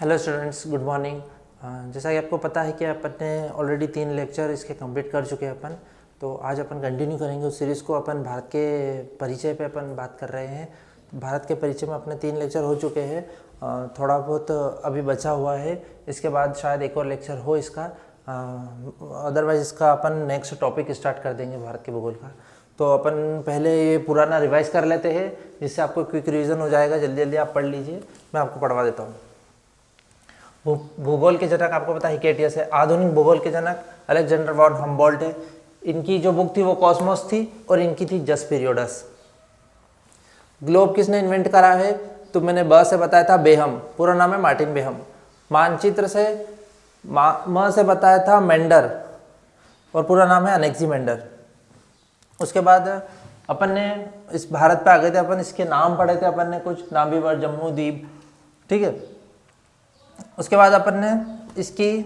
Hello students, good morning. जैसा कि आपको पता है कि अपन ने ऑलरेडी 3 लेक्चर इसके कंप्लीट कर चुके हैं अपन। तो आज अपन कंटिन्यू करेंगे उस सीरीज़ को। अपन भारत के परिचय पे अपन बात कर रहे हैं। भारत के परिचय में अपने 3 लेक्चर हो चुके हैं, थोड़ा बहुत अभी बचा हुआ है। इसके बाद शायद एक और लेक्चर हो इसका, अदरवाइज़ इसका अपन नेक्स्ट टॉपिक स्टार्ट कर देंगे भारत के भूगोल का। तो अपन पहले ये पुराना रिवाइज कर लेते हैं, जिससे आपको क्विक रिवीजन हो जाएगा। जल्दी जल्दी आप पढ़ लीजिए, मैं आपको पढ़वा देता हूँ। भूगोल के जनक आपको पता है हिकेटियस है। आधुनिक भूगोल के जनक अलेक्जेंडर वॉन हम्बोल्ट है। इनकी जो बुक थी वो कॉस्मोस थी और इनकी थी जस्ट पीरियडस। ग्लोब किसने इन्वेंट करा है? तो मैंने ब से बताया था बेहम, पूरा नाम है मार्टिन बेहम। मानचित्र से म से बताया था मेंडर और पूरा नाम है अनेक्सिमेंडर। उसके बाद अपन ने इस भारत पे आ गए थे, अपन इसके नाम पढ़े थे अपन ने कुछ, नाभिवर, जम्मू द्वीप, ठीक है। उसके बाद अपन ने इसकी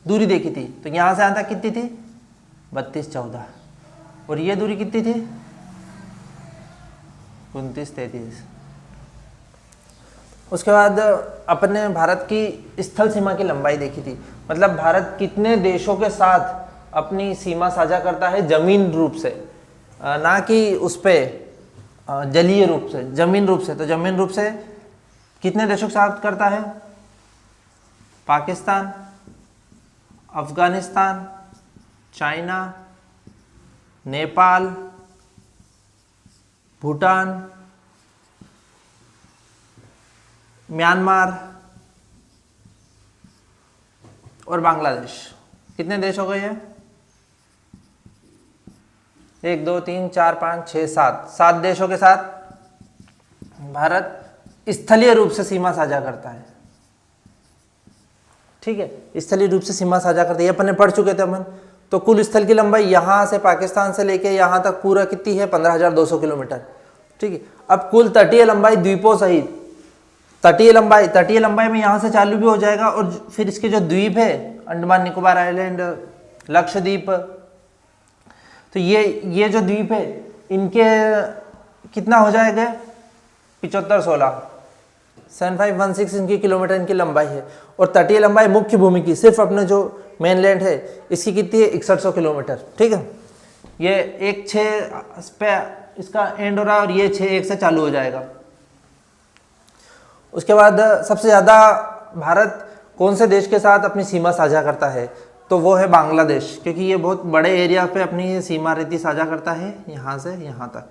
दूरी देखी थी। तो यहाँ से यहाँ तक कितनी थी? 32-14। और ये दूरी कितनी थी? 29-33। उसके बाद अपन ने भारत की स्थल सीमा की लंबाई देखी थी। मतलब भारत कितने देशों के साथ अपनी सीमा साझा करता है जमीन रूप से, ना कि उस पे जलीय रूप से, जमीन रूप से। तो जमीन रूप से कितने देशों के साथ करता है? पाकिस्तान, अफगानिस्तान, चाइना, नेपाल, भूटान, म्यांमार और बांग्लादेश। कितने देश हो गए हैं? 1 2 3 4 5 6 7 देशों के साथ भारत स्थलीय रूप से सीमा साझा करता है, ठीक है। स्थलीय रूप से सीमा साझा करते हैं, ये अपन ने पढ़ चुके थे अपन। तो कुल स्थल की लंबाई यहाँ से पाकिस्तान से लेके यहाँ तक पूरा कितनी है? 15,200 किलोमीटर, ठीक है। अब कुल तटीय लंबाई द्वीपों सहित, तटीय लंबाई में यहाँ से चालू भी हो जाएगा। और फिर इसके जो द्वीप है, अंडमान निकोबार आइलैंड, लक्षद्वीप, तो ये जो द्वीप है इनके कितना हो जाएगा? 7516 इनकी किलोमीटर इनकी लंबाई है। और तटीय लंबाई मुख्य भूमि की, सिर्फ अपने जो मेनलैंड है इसकी कितनी है? 6100 किलोमीटर, ठीक है। ये 1-6 पे इसका एंड हो रहा है और ये 6-1 से चालू हो जाएगा। उसके बाद सबसे ज़्यादा भारत कौन से देश के साथ अपनी सीमा साझा करता है? तो वो है बांग्लादेश, क्योंकि ये बहुत बड़े एरिया पे अपनी सीमा रेती साझा करता है, यहाँ से यहाँ तक,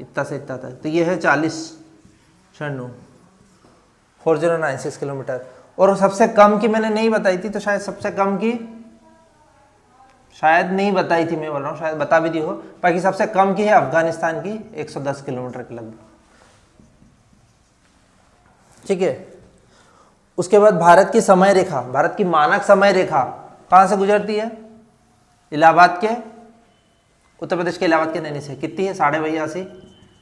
इतना से इतना तक। तो ये है 4096 किलोमीटर। और सबसे कम की मैंने नहीं बताई थी, तो शायद सबसे कम की शायद नहीं बताई थी, मैं बोल रहा हूँ शायद बता भी दी हो। बाकी सबसे कम की है अफगानिस्तान की, 110 किलोमीटर के लगभग, ठीक है। उसके बाद भारत की समय रेखा, भारत की मानक समय रेखा कहाँ से गुजरती है? इलाहाबाद के, उत्तर प्रदेश के इलाहाबाद के नैनी से। कितनी है? 82.5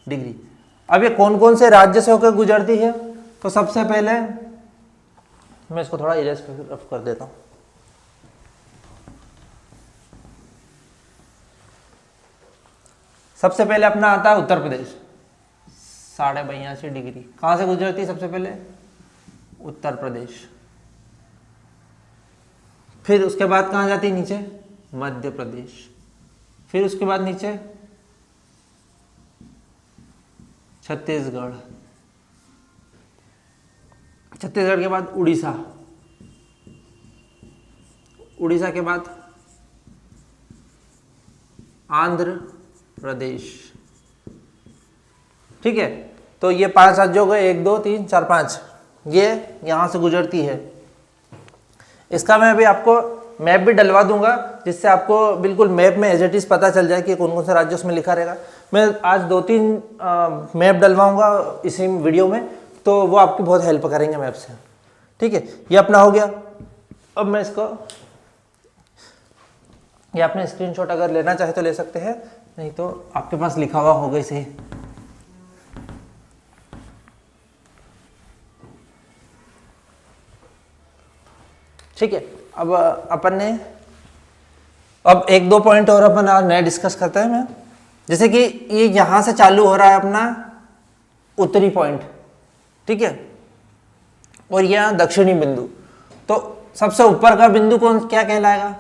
डिग्री। अब ये कौन कौन से राज्य से होकर गुजरती है? तो सबसे पहले मैं इसको थोड़ा इरेज कर देता हूँ। सबसे पहले अपना आता है उत्तर प्रदेश, 82.5 डिग्री। कहाँ से गुजरती है सबसे पहले? उत्तर प्रदेश। फिर उसके बाद कहाँ जाती है? नीचे मध्य प्रदेश। फिर उसके बाद नीचे छत्तीसगढ़। छत्तीसगढ़ के बाद उड़ीसा। उड़ीसा के बाद आंध्र प्रदेश, ठीक है। तो ये 5 राज्यों को 1 2 3 4 5 ये यहाँ से गुजरती है। इसका मैं अभी आपको मैप भी डलवा दूंगा, जिससे आपको बिल्कुल मैप में एज इट इज पता चल जाए कि कौन कौन से राज्य उसमें लिखा रहेगा। मैं आज 2-3 मैप डलवाऊंगा इसी वीडियो में, तो वो आपकी बहुत हेल्प करेंगे मैप से, ठीक है। ये अपना हो गया। अब मैं इसको, ये आपने स्क्रीनशॉट अगर लेना चाहे तो ले सकते हैं, नहीं तो आपके पास लिखा हुआ होगा इसे। ठीक है। अब अपन ने अब 1-2 पॉइंट और अपन आज नए डिस्कस करते हैं। मैं जैसे कि ये यहां से चालू हो रहा है अपना उत्तरी पॉइंट, ठीक है। और यहाँ दक्षिणी बिंदु। तो सबसे ऊपर का बिंदु कौन क्या कहलाएगा?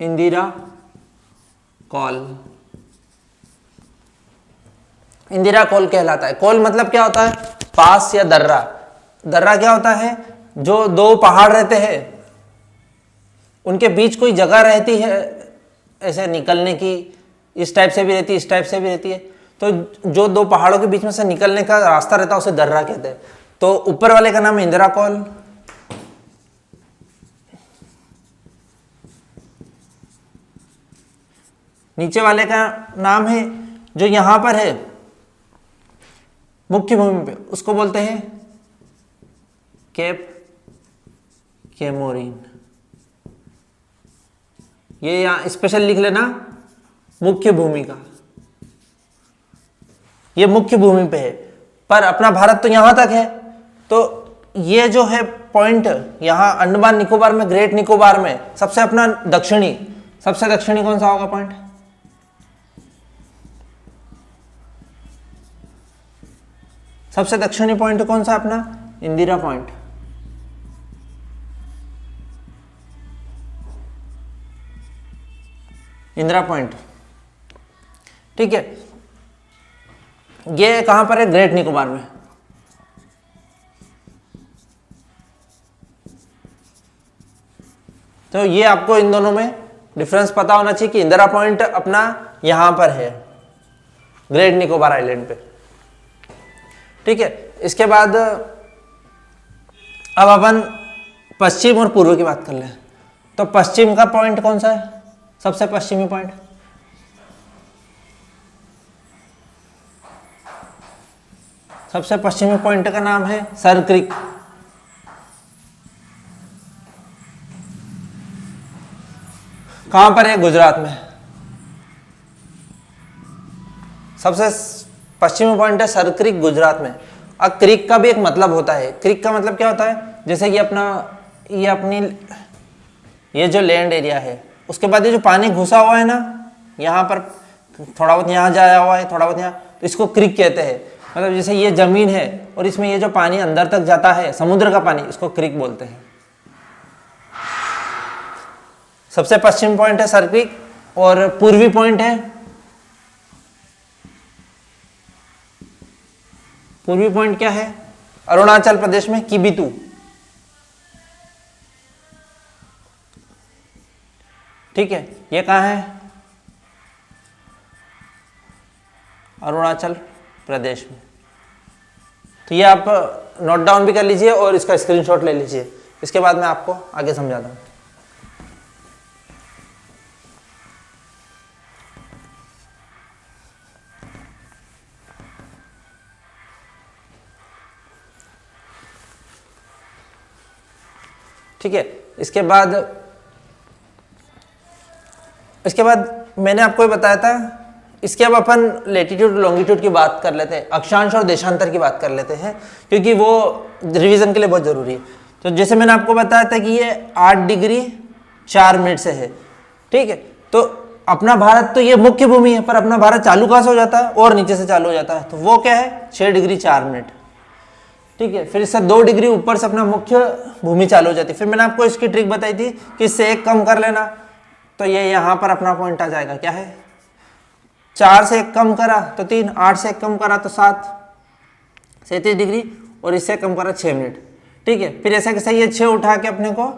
इंदिरा कॉल। इंदिरा कॉल कहलाता है। कॉल मतलब क्या होता है? पास या दर्रा। दर्रा क्या होता है? जो दो पहाड़ रहते हैं उनके बीच कोई जगह रहती है ऐसे निकलने की, इस टाइप से भी रहती है, इस टाइप से भी रहती है। तो जो दो पहाड़ों के बीच में से निकलने का रास्ता रहता है उसे दर्रा कहते हैं। तो ऊपर वाले का नाम है इंदिरा कॉल, नीचे वाले का नाम है जो यहां पर है मुख्य भूमि पे, उसको बोलते हैं केप केमोरिन। ये यहां स्पेशल लिख लेना, मुख्य भूमि का, ये मुख्य भूमि पे है। पर अपना भारत तो यहां तक है, तो ये जो है पॉइंट यहां अंडमान निकोबार में, ग्रेट निकोबार में सबसे अपना दक्षिणी, सबसे दक्षिणी कौन सा होगा पॉइंट? सबसे दक्षिणी पॉइंट कौन सा अपना? इंदिरा पॉइंट। इंदिरा पॉइंट, ठीक है। ये कहां पर है? ग्रेट निकोबार में। तो ये आपको इन दोनों में डिफरेंस पता होना चाहिए कि इंदिरा पॉइंट अपना यहां पर है, ग्रेट निकोबार आइलैंड पे, ठीक है। इसके बाद अब अपन पश्चिम और पूर्व की बात कर लें। तो पश्चिम का पॉइंट कौन सा है? सबसे पश्चिमी पॉइंट सबसे पश्चिमी पॉइंट का नाम है सर क्रीक। कहां पर है? गुजरात में। सबसे पश्चिमी पॉइंट है सर क्रीक, गुजरात में। अब क्रीक का भी एक मतलब होता है। क्रीक का मतलब क्या होता है? जैसे कि ये अपनी ये जो लैंड एरिया है, उसके बाद ये जो पानी घुसा हुआ है ना, यहाँ पर थोड़ा बहुत यहाँ जाया हुआ है, थोड़ा बहुत यहाँ, तो इसको क्रीक कहते हैं। मतलब जैसे ये जमीन है और इसमें ये जो पानी अंदर तक जाता है, समुद्र का पानी, इसको क्रीक बोलते हैं। सबसे पश्चिम पॉइंट है सर क्रीक, और पूर्वी पॉइंट है, पूर्वी पॉइंट क्या है? अरुणाचल प्रदेश में किबितू। ठीक है, ये कहाँ है? अरुणाचल प्रदेश में। तो ये आप नोट डाउन भी कर लीजिए और इसका स्क्रीनशॉट ले लीजिए। इसके बाद मैं आपको आगे समझाता हूँ। ठीक है, इसके बाद मैंने आपको ये बताया था, इसके अब अपन लेटीट्यूड लॉन्गिट्यूड की बात कर लेते हैं, अक्षांश और देशांतर की बात कर लेते हैं, क्योंकि वो रिवीजन के लिए बहुत जरूरी है। तो जैसे मैंने आपको बताया था कि ये 8 डिग्री 4 मिनट से है, ठीक है। तो अपना भारत तो ये मुख्य भूमि है, पर अपना भारत चालू कहाँ से हो जाता है? और नीचे से चालू हो जाता है, तो वो क्या है? 6 डिग्री 4 मिनट, ठीक है। फिर इससे 2 डिग्री ऊपर से अपना मुख्य भूमि चालू हो जाती है। फिर मैंने आपको इसकी ट्रिक बताई थी कि इससे 1 कम कर लेना, तो ये यहाँ पर अपना पॉइंट आ जाएगा। क्या है? 4 से 1 कम करा तो 3, 8 से 1 कम करा तो 7, 37 डिग्री, और इससे कम करा 6 मिनट, ठीक है। फिर ऐसा कैसा, ये 6 उठा के अपने को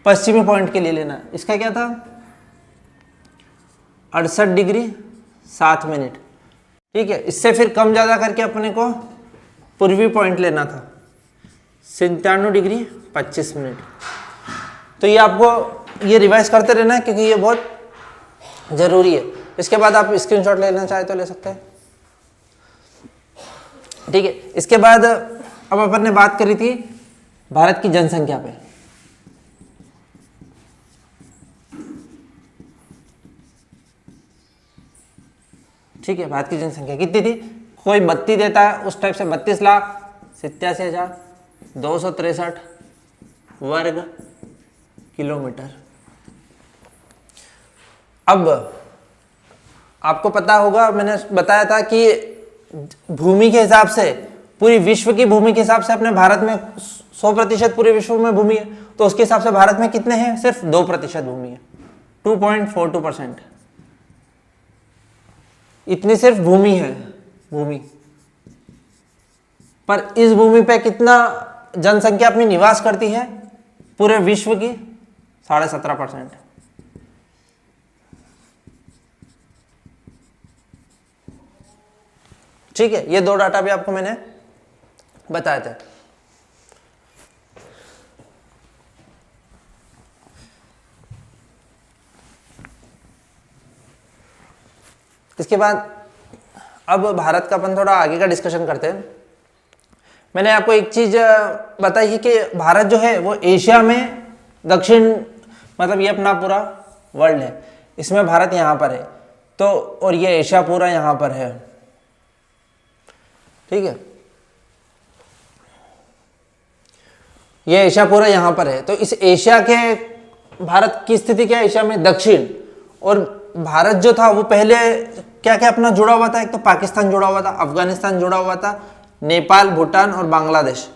पश्चिमी पॉइंट के लिए लेना। इसका क्या था? 68 डिग्री 7 मिनट, ठीक है। इससे फिर कम ज़्यादा करके अपने को पूर्वी पॉइंट लेना था, 97 डिग्री 25 मिनट। तो ये आपको ये रिवाइज करते रहना है, क्योंकि ये बहुत ज़रूरी है। इसके बाद आप स्क्रीनशॉट लेना चाहे तो ले सकते हैं, ठीक है। इसके बाद अब अपन ने बात करी थी भारत की जनसंख्या पे। ठीक है, भारत की जनसंख्या कितनी थी? कोई 32 देता है उस टाइप से, 32,87,263 वर्ग किलोमीटर। अब आपको पता होगा, मैंने बताया था कि भूमि के हिसाब से, पूरी विश्व की भूमि के हिसाब से अपने भारत में 100% पूरे विश्व में भूमि है, तो उसके हिसाब से भारत में कितने हैं? सिर्फ 2% भूमि है, 2.42%। इतनी सिर्फ भूमि है, भूमि। पर इस भूमि पे कितना जनसंख्या अपनी निवास करती है? पूरे विश्व की 17.5%। ठीक है, ये 2 डाटा भी आपको मैंने बताए थे। इसके बाद अब भारत का अपन थोड़ा आगे का डिस्कशन करते हैं। मैंने आपको एक चीज बताई है कि भारत जो है वो एशिया में दक्षिण, मतलब ये अपना पूरा वर्ल्ड है, इसमें भारत यहाँ पर है, तो और ये एशिया पूरा यहाँ पर है। ठीक है, ये एशिया पूरा यहाँ पर है, तो इस एशिया के भारत की स्थिति क्या है? एशिया में दक्षिण। और भारत जो था वो पहले क्या क्या अपना जुड़ा हुआ था? एक तो पाकिस्तान जुड़ा हुआ था, अफगानिस्तान जुड़ा हुआ था, नेपाल, भूटान और बांग्लादेश,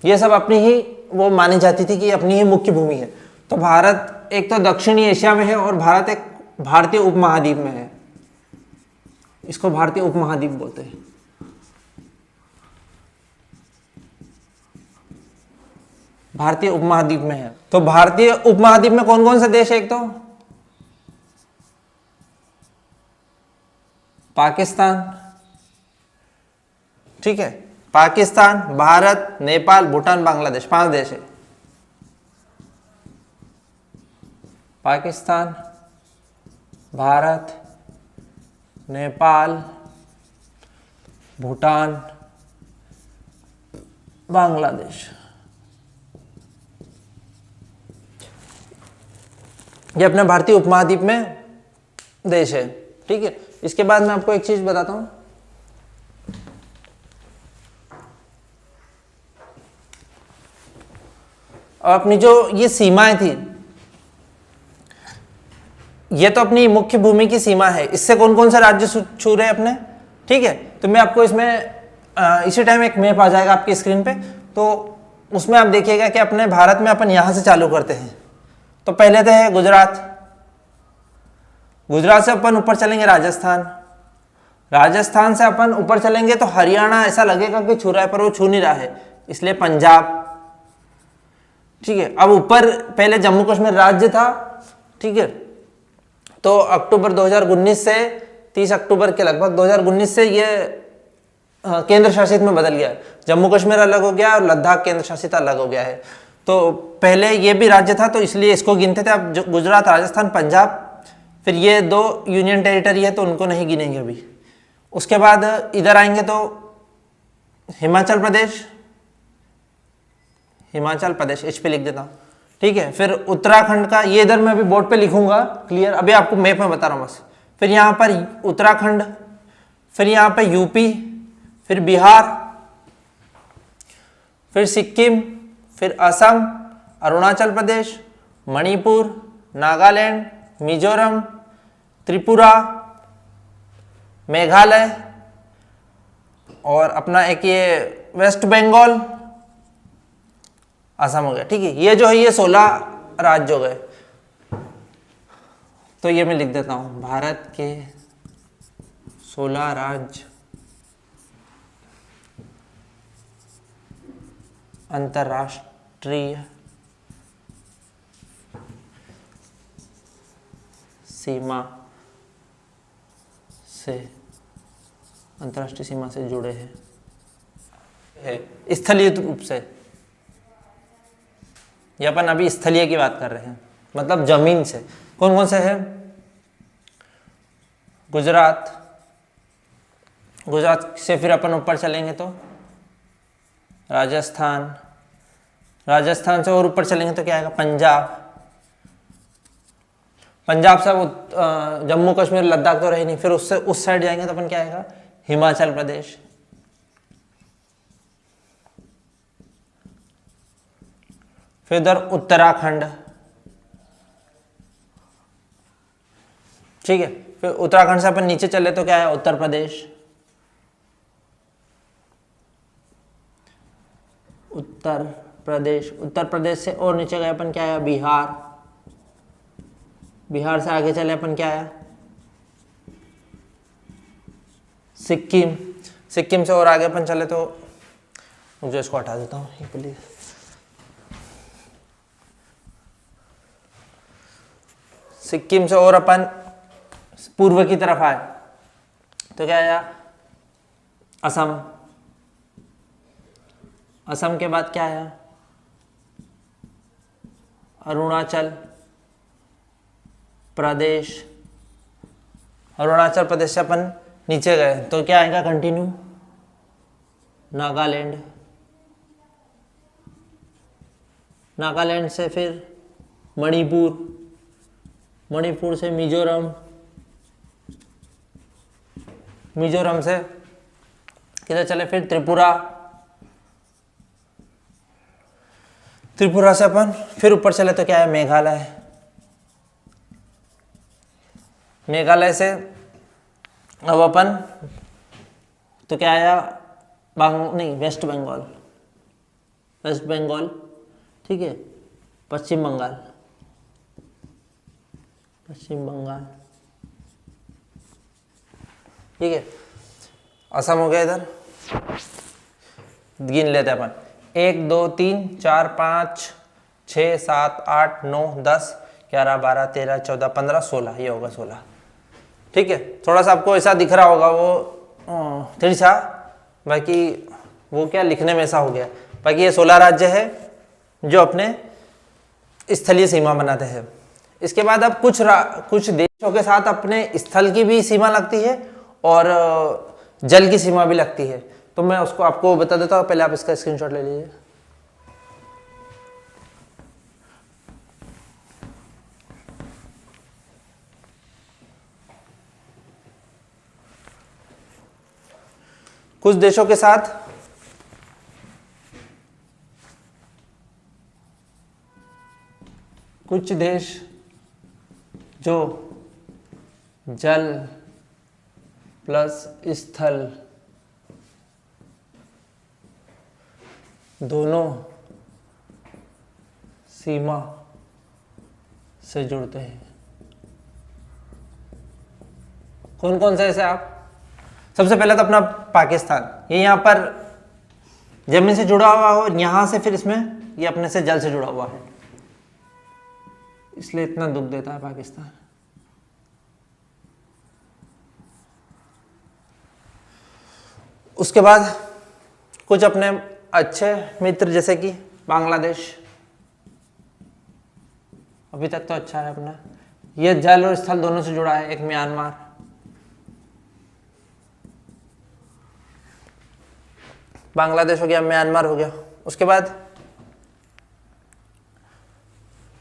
ये सब अपनी ही वो मानी जाती थी कि अपनी ही मुख्य भूमि है। तो भारत एक तो दक्षिणी एशिया में है और भारत एक भारतीय उपमहाद्वीप में है, इसको भारतीय उपमहाद्वीप बोलते हैं। भारतीय उपमहाद्वीप में है। तो भारतीय उपमहाद्वीप में कौन कौन से देश है? एक तो पाकिस्तान, ठीक है, पाकिस्तान, भारत, नेपाल, भूटान, बांग्लादेश, 5 देश है। पाकिस्तान, भारत, नेपाल, भूटान, बांग्लादेश, ये अपने भारतीय उपमहाद्वीप में देश है। ठीक है, इसके बाद मैं आपको एक चीज बताता हूं। अपनी जो ये सीमाएं थी, ये तो अपनी मुख्य भूमि की सीमा है, इससे कौन कौन से राज्य छू रहे अपने? ठीक है, तो मैं आपको इसमें इसी टाइम एक मैप आ जाएगा आपकी स्क्रीन पे, तो उसमें आप देखिएगा कि अपने भारत में अपन यहां से चालू करते हैं। तो पहले तो है गुजरात, गुजरात से अपन ऊपर चलेंगे राजस्थान, राजस्थान से अपन ऊपर चलेंगे तो हरियाणा ऐसा लगेगा कि छू रहा है, पर वो छू नहीं रहा है, इसलिए पंजाब। ठीक है, अब ऊपर पहले जम्मू कश्मीर राज्य था। ठीक है, तो अक्टूबर 2019 से 30 अक्टूबर के लगभग 2019 से ये केंद्र शासित में बदल गया है। जम्मू कश्मीर अलग हो गया और लद्दाख केंद्र शासित अलग हो गया है। तो पहले ये भी राज्य था, तो इसलिए इसको गिनते थे। अब गुजरात, राजस्थान, पंजाब, फिर ये 2 यूनियन टेरिटरी है, तो उनको नहीं गिनेंगे अभी। उसके बाद इधर आएंगे तो हिमाचल प्रदेश, हिमाचल प्रदेश एच पे लिख देता हूँ। ठीक है, फिर उत्तराखंड का, ये इधर मैं अभी बोर्ड पे लिखूंगा क्लियर, अभी आपको मैप में बता रहा हूँ बस। फिर यहाँ पर उत्तराखंड, फिर यहाँ पे यूपी, फिर बिहार, फिर सिक्किम, फिर असम, अरुणाचल प्रदेश, मणिपुर, नागालैंड, मिजोरम, त्रिपुरा, मेघालय और अपना एक ये वेस्ट बंगाल, असम हो गया। ठीक है, ये जो है ये 16 राज्य हो गए। तो ये मैं लिख देता हूं, भारत के 16 राज्य अंतर्राष्ट्रीय सीमा से, अंतर्राष्ट्रीय सीमा से जुड़े हैं स्थलीय रूप से। ये अपन अभी स्थलीय की बात कर रहे हैं, मतलब जमीन से। कौन कौन से है? गुजरात, गुजरात से फिर अपन ऊपर चलेंगे तो राजस्थान, राजस्थान से और ऊपर चलेंगे तो क्या आएगा? पंजाब, पंजाब से अब जम्मू कश्मीर, लद्दाख तो रहे नहीं, फिर उससे उस साइड जाएंगे तो अपन क्या आएगा? हिमाचल प्रदेश, फिर इधर उत्तराखंड। ठीक है, फिर उत्तराखंड से अपन नीचे चले तो क्या है, उत्तर प्रदेश। उत्तर प्रदेश, उत्तर प्रदेश से और नीचे गए अपन, क्या है, बिहार। बिहार से आगे चले अपन, क्या है, सिक्किम। सिक्किम से और आगे अपन चले तो, मुझे इसको हटा देता हूँ प्लीज। सिक्किम से और अपन पूर्व की तरफ आए तो क्या आया, असम। असम के बाद क्या आया, अरुणाचल प्रदेश। अरुणाचल प्रदेश से अपन नीचे गए तो क्या आएगा, कंटिन्यू, नागालैंड। नागालैंड से फिर मणिपुर, मणिपुर से मिजोरम, मिजोरम से किधर चले, फिर त्रिपुरा। त्रिपुरा से अपन फिर ऊपर चले तो क्या है, मेघालय। मेघालय से अब अपन तो क्या आया, नहीं, वेस्ट बंगाल। वेस्ट बंगाल, ठीक है, पश्चिम बंगाल, पश्चिम बंगाल, ठीक है। असम हो गया इधर, गिन लेते हैं अपन, 1 2 3 4 5 6 7 8 9 10 11 12 13 14 15 16, ये होगा 16, ठीक है। थोड़ा सा आपको ऐसा दिख रहा होगा वो थोड़ी सा, बाकी वो क्या लिखने में ऐसा हो गया। बाकी ये 16 राज्य है जो अपने स्थलीय सीमा बनाते हैं। इसके बाद अब कुछ देशों के साथ अपने स्थल की भी सीमा लगती है और जल की सीमा भी लगती है, तो मैं उसको आपको बता देता हूँ। पहले आप इसका स्क्रीनशॉट ले लीजिए। कुछ देशों के साथ कुछ देश जो जल प्लस स्थल दोनों सीमा से जुड़ते हैं। कौन कौन से ऐसे आप, सबसे पहले तो अपना पाकिस्तान, ये यहाँ पर जमीन से जुड़ा हुआ हो, यहाँ से फिर इसमें ये अपने से जल से जुड़ा हुआ है, इसलिए इतना दुख देता है पाकिस्तान। उसके बाद कुछ अपने अच्छे मित्र जैसे कि बांग्लादेश, अभी तक तो अच्छा है अपना, ये जल और स्थल दोनों से जुड़ा है। एक म्यांमार, बांग्लादेश हो गया, म्यांमार हो गया। उसके बाद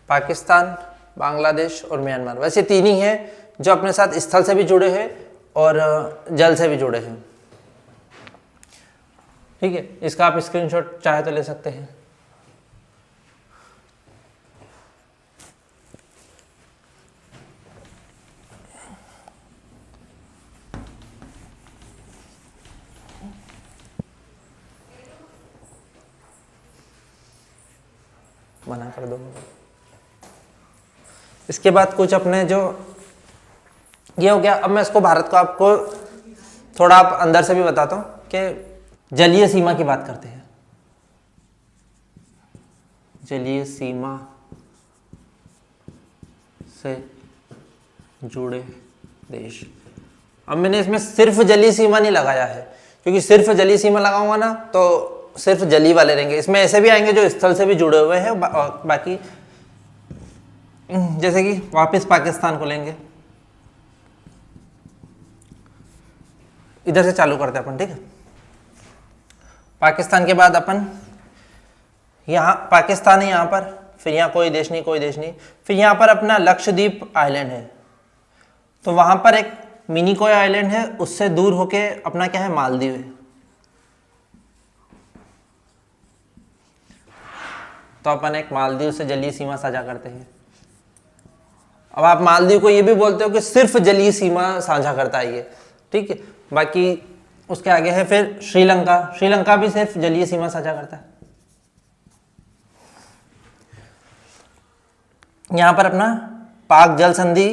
पाकिस्तान, बांग्लादेश और म्यांमार, वैसे तीन ही हैं जो अपने साथ स्थल से भी जुड़े हैं और जल से भी जुड़े हैं, ठीक है। इसका आप स्क्रीनशॉट चाहे तो ले सकते हैं। मना कर दो। इसके बाद कुछ अपने जो ये हो गया। अब मैं इसको भारत को आपको थोड़ा आप अंदर से भी बताता हूँ कि जलीय सीमा की बात करते हैं। जलीय सीमा से जुड़े देश, अब मैंने इसमें सिर्फ जलीय सीमा नहीं लगाया है, क्योंकि सिर्फ जलीय सीमा लगाऊंगा ना तो सिर्फ जली वाले रहेंगे। इसमें ऐसे भी आएंगे जो स्थल से भी जुड़े हुए हैं, बाकी जैसे कि वापस पाकिस्तान को लेंगे, इधर से चालू करते हैं अपन, ठीक है। पाकिस्तान के बाद अपन यहाँ पाकिस्तान है, यहाँ पर फिर यहाँ कोई देश नहीं, कोई देश नहीं, फिर यहाँ पर अपना लक्षद्वीप आइलैंड है, तो वहाँ पर एक मिनी कोई आइलैंड है, उससे दूर होके अपना क्या है, मालदीव है। तो अपन एक मालदीव से जलीय सीमा साझा करते हैं। अब आप मालदीव को ये भी बोलते हो कि सिर्फ जलीय सीमा साझा करता है ये, ठीक है। बाकी उसके आगे है फिर श्रीलंका। श्रीलंका भी सिर्फ जलीय सीमा साझा करता है। यहां पर अपना पाक जल संधि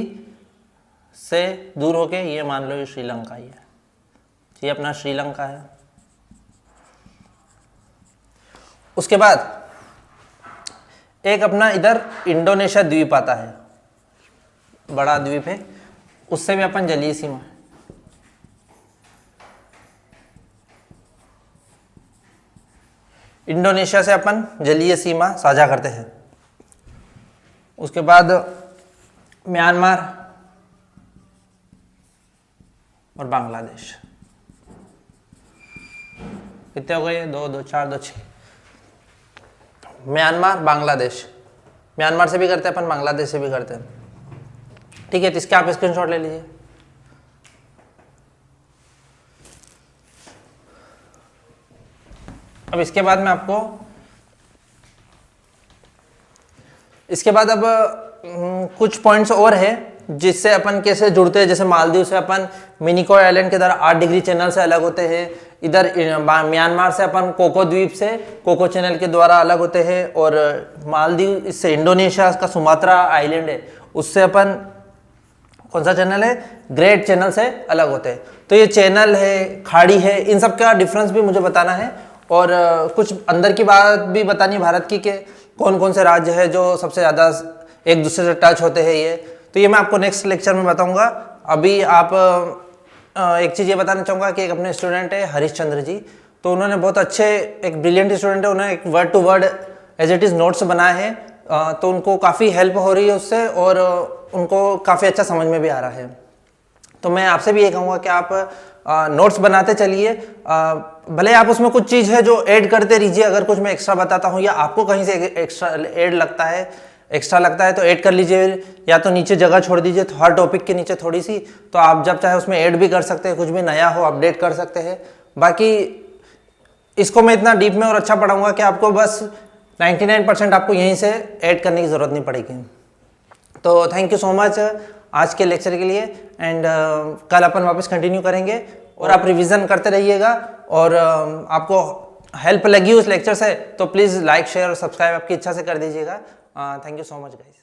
से दूर होके ये मान लो ये श्रीलंका ही है, ये अपना श्रीलंका है। उसके बाद एक अपना इधर इंडोनेशिया द्वीप आता है, बड़ा द्वीप है, उससे भी अपन जलीय सीमा, इंडोनेशिया से अपन जलीय सीमा साझा करते हैं। उसके बाद म्यांमार और बांग्लादेश, कितने हो गए? 2 2 4 2 6। म्यांमार बांग्लादेश, म्यांमार से भी करते हैं अपन, बांग्लादेश से भी करते हैं, ठीक है। तो इसके आप स्क्रीनशॉट ले लीजिए। अब इसके बाद मैं आपको अब कुछ पॉइंट्स और है जिससे अपन कैसे जुड़ते हैं। जैसे मालदीव से अपन मिनिकॉय आइलैंड के द्वारा 8 डिग्री चैनल से अलग होते हैं। इधर म्यांमार से अपन कोको द्वीप से कोको चैनल के द्वारा अलग होते हैं। और मालदीव इससे इंडोनेशिया का सुमात्रा आइलैंड है, उससे अपन कौन सा चैनल है? ग्रेट चैनल से अलग होते हैं। तो ये चैनल है, खाड़ी है, इन सब का डिफरेंस भी मुझे बताना है। और कुछ अंदर की बात भी बतानी है भारत की कि कौन कौन से राज्य है जो सबसे ज़्यादा एक दूसरे से टच होते हैं। ये तो ये मैं आपको नेक्स्ट लेक्चर में बताऊंगा। अभी आप एक चीज़ ये बताना चाहूँगा कि एक अपने स्टूडेंट है हरीश चंद्र जी, तो उन्होंने बहुत अच्छे, एक ब्रिलियंट स्टूडेंट है, उन्होंने एक word to word as it is notes बनाए हैं। तो उनको काफ़ी हेल्प हो रही है उससे और उनको काफ़ी अच्छा समझ में भी आ रहा है। तो मैं आपसे भी ये कहूँगा कि आप नोट्स बनाते चलिए। भले आप उसमें कुछ चीज़ है जो ऐड करते रहिए, अगर कुछ मैं एक्स्ट्रा बताता हूँ या आपको कहीं से एक्स्ट्रा लगता है तो ऐड कर लीजिए, या तो नीचे जगह छोड़ दीजिए हर टॉपिक के नीचे थोड़ी सी, तो आप जब चाहे उसमें ऐड भी कर सकते हैं, कुछ भी नया हो अपडेट कर सकते हैं। बाकी इसको मैं इतना डीप में और अच्छा पढ़ाऊँगा कि आपको बस 99% आपको यहीं से ऐड करने की ज़रूरत नहीं पड़ेगी। तो थैंक यू सो मच आज के लेक्चर के लिए। एंड कल अपन वापस कंटिन्यू करेंगे और आप रिवीजन करते रहिएगा। और आपको हेल्प लगी उस लेक्चर से तो प्लीज़ लाइक शेयर और सब्सक्राइब आपकी इच्छा से कर दीजिएगा। Thank you so much guys.